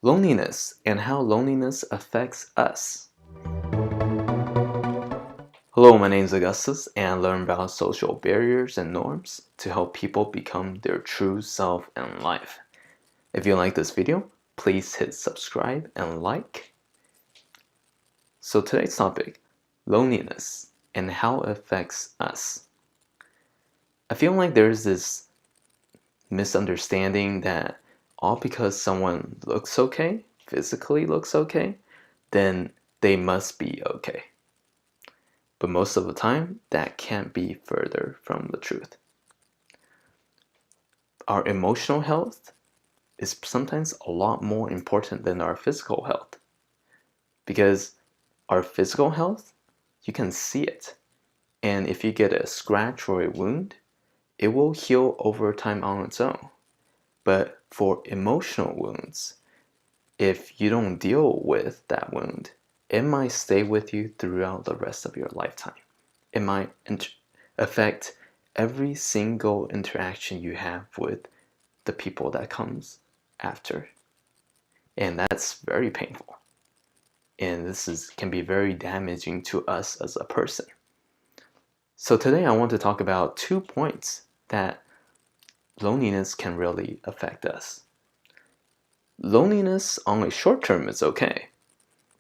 Loneliness and how loneliness affects us. Hello, my name is Augustus, and I learn about social barriers and norms to help people become their true self in life. If you like this video, please hit subscribe and like. So today's topic, loneliness and how it affects us. I feel like there's this misunderstanding that all because someone looks okay, physically looks okay, then they must be okay. But most of the time, that can't be further from the truth. Our emotional health is sometimes a lot more important than our physical health. Because our physical health, you can see it. And if you get a scratch or a wound, it will heal over time on its own. But for emotional wounds, if you don't deal with that wound, it might stay with you throughout the rest of your lifetime. It might affect every single interaction you have with the people that comes after. And that's very painful. And this can be very damaging to us as a person. So today I want to talk about 2 points that loneliness can really affect us. Loneliness on a short term is okay.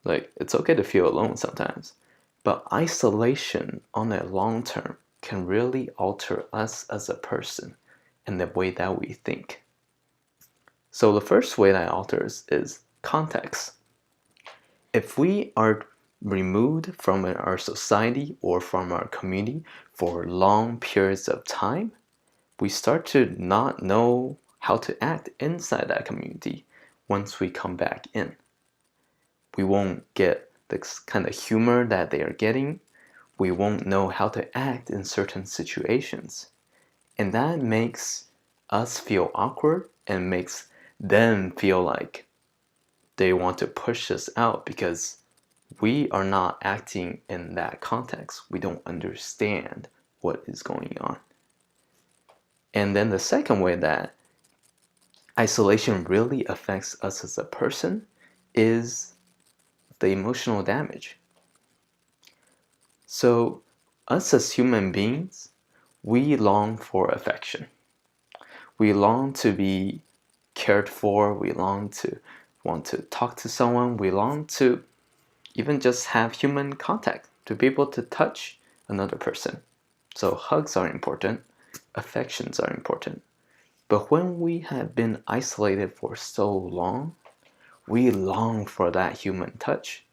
Like, it's okay to feel alone sometimes. But isolation on a long term can really alter us as a person and the way that we think. So the first way that alters is context. If we are removed from our society or from our community for long periods of time, we start to not know how to act inside that community once we come back in. We won't get the kind of humor that they are getting. We won't know how to act in certain situations. And that makes us feel awkward and makes them feel like they want to push us out because we are not acting in that context. We don't understand what is going on. And then the second way that isolation really affects us as a person is the emotional damage. So, us as human beings, we long for affection. We long to be cared for. We long to want to talk to someone. We long to even just have human contact, to be able to touch another person. So hugs are important. Affections are important. But when we have been isolated for so long, we long for that human touch.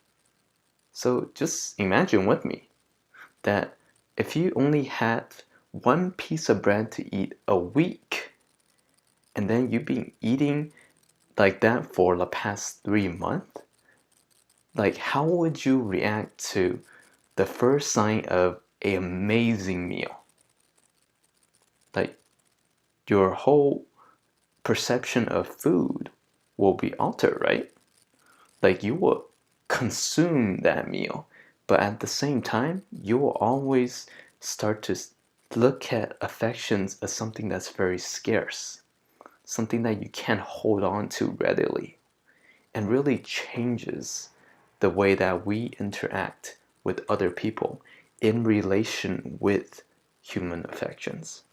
So just imagine with me that if you only had one piece of bread to eat a week, and then you've been eating like that for the past 3 months, like how would you react to the first sign of an amazing meal? Like your whole perception of food will be altered, right? Like you will consume that meal, but at the same time, you will always start to look at affections as something that's very scarce, something that you can't hold on to readily, and really changes the way that we interact with other people in relation with human affections.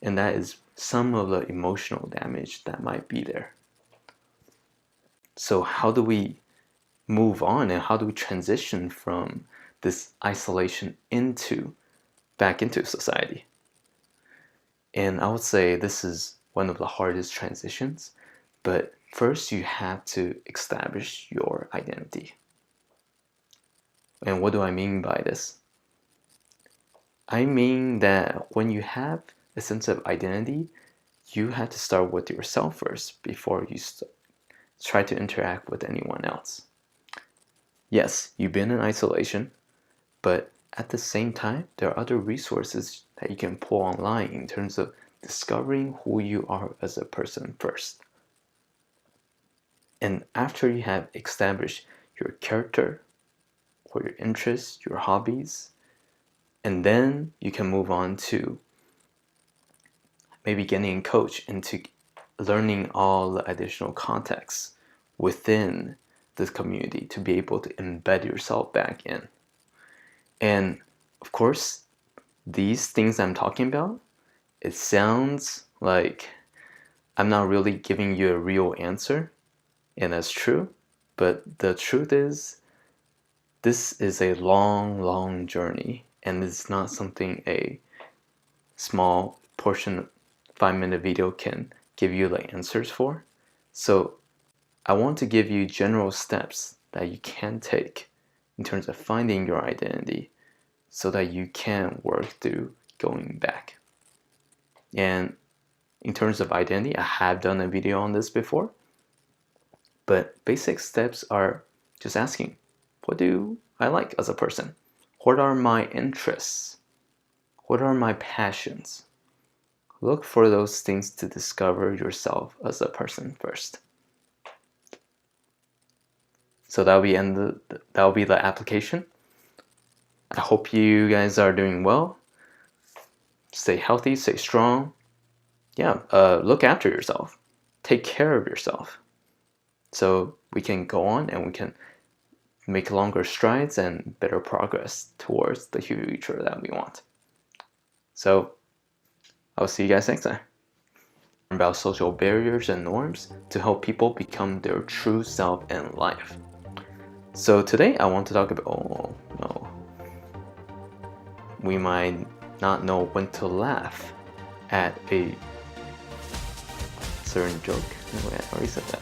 And that is some of the emotional damage that might be there. So how do we move on and how do we transition from this isolation back into society? And I would say this is one of the hardest transitions, but first you have to establish your identity. And what do I mean by this? I mean that when you have a sense of identity, you have to start with yourself first before you try to interact with anyone else. Yes, you've been in isolation, but at the same time, there are other resources that you can pull online in terms of discovering who you are as a person first. And after you have established your character, or your interests, your hobbies, and then you can move on to maybe getting a coach into learning all the additional contexts within this community to be able to embed yourself back in. And of course, these things I'm talking about, it sounds like I'm not really giving you a real answer, and that's true. But the truth is, this is a long, long journey, and it's not something a small portion, 5-minute video can give you the answers for. So I want to give you general steps that you can take in terms of finding your identity so that you can work through going back. And in terms of identity, I have done a video on this before, but basic steps are just asking, what do I like as a person? What are my interests? What are my passions? Look for those things to discover yourself as a person first. So that'll be the application. I hope you guys are doing well. Stay healthy, stay strong. Yeah, look after yourself. Take care of yourself. So we can go on and we can make longer strides and better progress towards the future that we want. So I'll see you guys next time. About social barriers and norms to help people become their true self in life. So today I want to talk about, we might not know when to laugh at a certain joke. No, I already said that.